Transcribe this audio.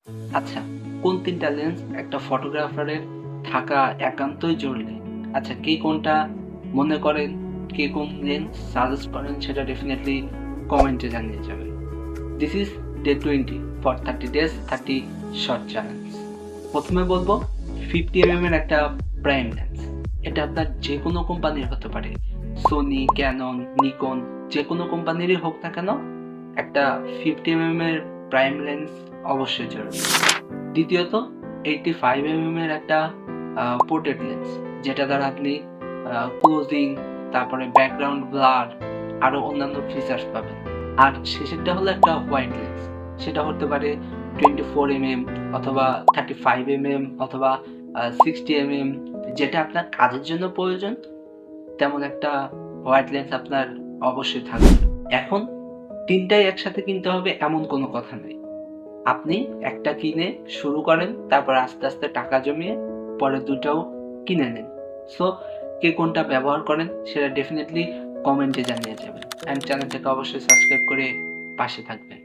আচ্ছা, কোন ৩ টা লেন্স একটা ফটোগ্রাফারের থাকা একান্তই জরুরি? আচ্ছা, কে কোনটা মনে করেন, কে কোন লেন্স সাজেস্ট করেন সেটা ডেফিনিটলি কমেন্টে জানিয়ে যাবেন। This is day 20 for 30 days 30 short challenge. প্রথমে বলবো 50 এর একটা প্রাইম লেন্স। এটা আপনার যে কোনো কোম্পানির হতে পারে। সোনি, ক্যানন, নিকন যে কোনো কোম্পানিরই হোক না কেন, একটা 50 এর প্রাইম লেন্স অবশ্যই জরুরি। দ্বিতীয়ত 85 এর একটা পোর্ট্রেট লেন্স, যেটা দ্বারা আপনি ক্লোজিং, তারপরে ব্যাকগ্রাউন্ড ব্লার, আরো অন্যান্য ফিচার্স পাবেন। আর শেষেরটা হলো একটা হোয়াইট লেন্স, সেটা হতে পারে 24 অথবা 35 অথবা 60 যেটা আপনার কাজের জন্য প্রয়োজন, তেমন একটা হোয়াইট লেন্স আপনার অবশ্যই থাকবে। এখন তিনটাই একসাথে কিনতে হবে এমন কোনো কথা নেই। আপনি একটা কিনে শুরু করেন, তারপর আস্তে আস্তে টাকা জমিয়ে পরের দুটাও কিনে নেন। সো কে কোনটা ব্যবহার করেন সেটা ডেফিনেটলি কমেন্টে জানিয়ে যাবেন, অ্যান্ড চ্যানেলটাকে অবশ্যই সাবস্ক্রাইব করে পাশে থাকবেন।